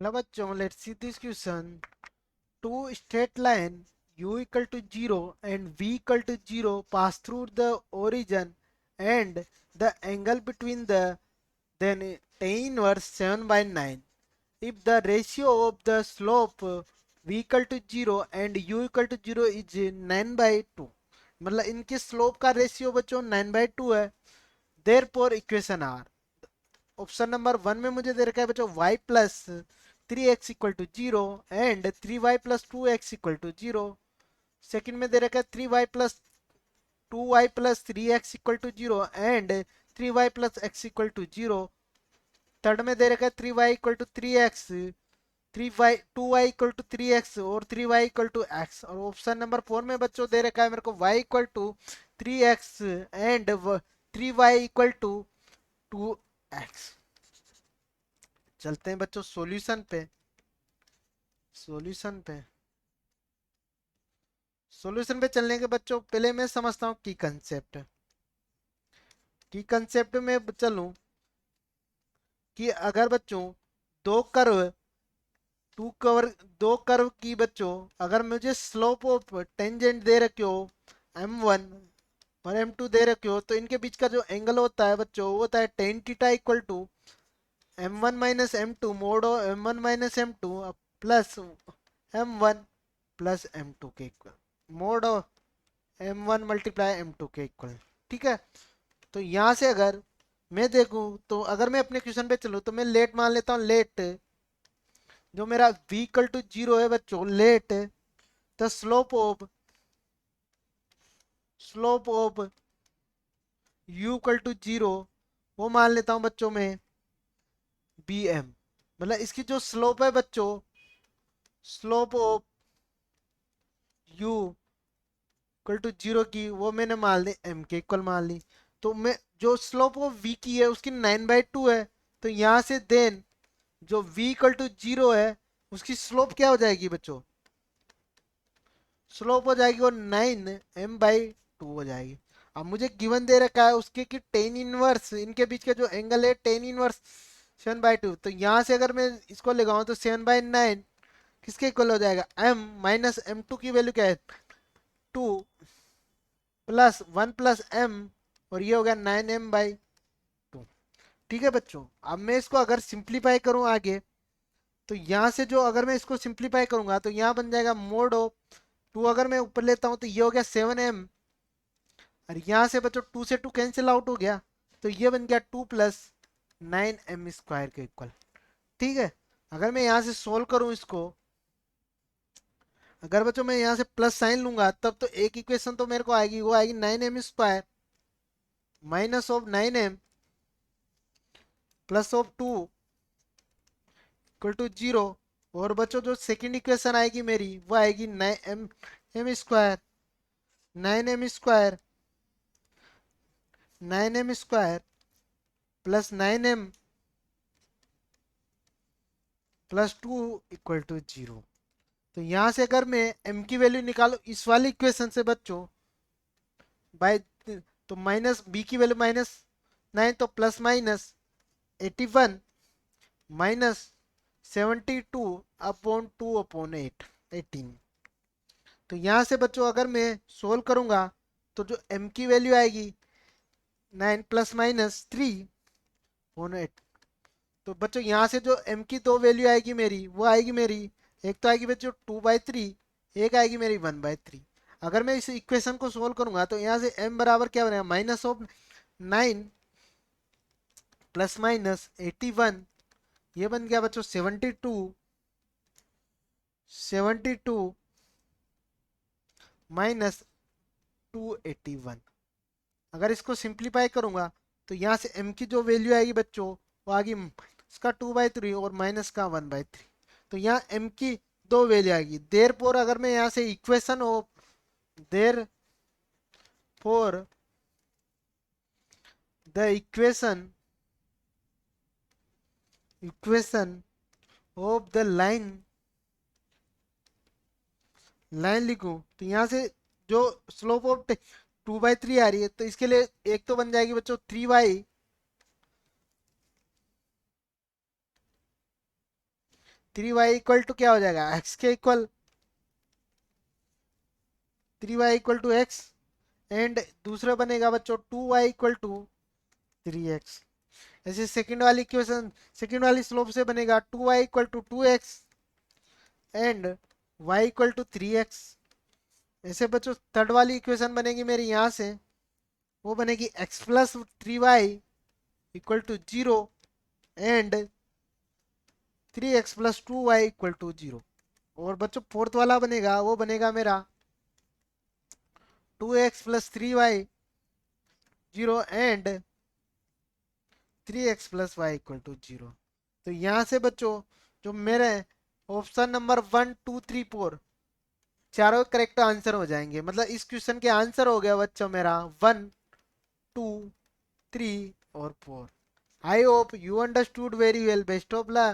Now bachcho, let's see this question. Two straight line u equal to 0 and v equal to 0 pass through the origin and the angle between the then tan inverse 7 by 9. If the ratio of the slope v equal to 0 and u equal to 0 is 9 by 2, मतलब इनके slope का ratio बच्चों 9 by 2 है, there four equation are. Option number one में मुझे दे रखा है बच्चों y plus 3x equal to 0 and 3y plus 2x equal to 0। Second में दे रखा है 3y plus 2y plus 3x equal to 0 and 3y plus x equal to 0। Third में दे रखा है 3y equal to 3x, 3y 2y equal to 3x और 3y equal to x। और ऑप्शन नंबर फोर में बच्चों दे रखा है मेरे को y equal to 3x and 3y equal to 2x। चलते हैं बच्चों सॉल्यूशन पे। सॉल्यूशन पे सॉल्यूशन पे चलने के बच्चों पहले मैं समझता हूँ की कंसेप्ट। की कंसेप्ट में चलूं कि अगर बच्चों दो कर्व टू कवर दो कर्व की बच्चों अगर मुझे स्लोप ऑफ टेंजेंट दे रखे हो m1 और m2 दे रखे हो तो इनके बीच का जो एंगल होता है बच्चों वो होता है tan theta equal to m1 minus m2 mod m1 minus m2 plus m1 plus m2 के equal mode m1 multiply m2 के इक्वल। ठीक है, तो यहां से अगर मैं देखूं तो अगर मैं अपने क्वेश्चन पे चलूं तो मैं लेट मान लेता हूं। लेट जो मेरा v इक्वल टू 0 है बच्चों, let the slope of u equal to 0 वो मान लेता हूं बच्चों में bm। मतलब इसकी जो स्लोप है बच्चों, slope of u equal to 0 की वो मैंने मान ली m के इक्वल मान ली। तो मैं जो स्लोप ऑफ v की है उसकी 9/2 है, तो यहां से देन जो v इक्वल टू 0 है उसकी स्लोप क्या हो जाएगी बच्चों, स्लोप हो जाएगी वो 9m/2 हो जाएगी। अब मुझे गिवन दे रखा है उसके कि टेन इनवर्स इनके बीच का जो एंगल है टेन इनवर्स 7/2। तो यहाँ से अगर मैं इसको लगाऊं तो 7/9 किसके इक्वल हो जाएगा, m माइनस m2 की वैल्यू क्या है 2 प्लस 1 प्लस m और ये हो गया 9m/2। ठीक है बच्चों, अब मैं इसको अगर सिंप्लीफाई करूं आगे तो यहाँ से जो अगर मैं इसको सिंप्लीफाई करूंगा तो यहाँ बन जाएगा मोड ऑफ 2 अगर मैं ऊपर लेता हूं तो ये हो गया 7m और यहाँ से बच्चों 2 से 2 कैंसिल आउट हो गया तो ये बन गया 2 प्लस 9m² के इक्वल। ठीक है, अगर मैं यहाँ से सोल्व करूं इसको, अगर बच्चों मैं यहाँ से प्लस साइन लूंगा तब तो एक इक्वेशन तो मेरे को आएगी, वो आएगी 9m² minus of 9m plus of 2 equal to 0। और बच्चों जो सेकंड इक्वेशन आएगी मेरी वो आएगी 9m² 9m² 9m² plus 9m plus 2 equal to 0। तो यहां से अगर मैं m की वैल्यू निकालू इस वाली इक्वेशन से बच्चों बाय, तो माइनस b की वैल्यू -9 तो plus minus 81 minus 72 upon 2 upon 18। तो यहां से बच्चों अगर मैं सोल्व करूंगा तो जो m की वैल्यू आएगी 9 प्लस माइनस 3 अपॉन 8। तो बच्चों यहाँ से जो m की दो वैल्यू आएगी मेरी वो आएगी मेरी, एक तो आएगी बच्चों 2/3, एक आएगी मेरी 1/3। अगर मैं इस इक्वेशन को सोल्व करूंगा तो यहाँ से m बराबर क्या बनेगा माइनस ऑफ 9 प्लस माइनस 81, ये बन गया बच्चों 72 माइनस 281। अगर इसको सिंप्लीफाई करूंगा तो यहाँ से m की जो वैल्यू आएगी बच्चों वो आएगी इसका 2/3 और माइनस का 1/3। तो यहाँ m की दो वैल्यू आएगी। देर फोर अगर मैं यहाँ से equation of there four the equation of the line लिखूं तो यहाँ से जो स्लोप ऑफ 2/3 आ रही है तो इसके लिए एक तो बन जाएगी बच्चों 3y 3y इक्वल टू क्या हो जाएगा, x के equal, 3y equal to x। And दूसरा बनेगा बच्चों 2y इक्वल टू 3x। ऐसे सेकंड वाली इक्वेशन, सेकंड वाली स्लोप से बनेगा 2y equal to 2x and y equal to 3x। ऐसे बच्चों थर्ड वाली इक्वेशन बनेगी मेरी यहाँ से, वो बनेगी x plus 3y equal to 0 and 3x plus 2y equal to 0। और बच्चों फोर्थ वाला बनेगा, वो बनेगा मेरा 2x plus 3y 0 and 3x plus y equal to 0। तो यहाँ से बच्चों जो मेरे ऑप्शन नंबर 1 2 3 4 चारों करेक्ट आंसर हो जाएंगे। मतलब इस क्वेश्चन के आंसर हो गया बच्चों मेरा 1 2 3 और 4। I hope you understood very well. Best of luck.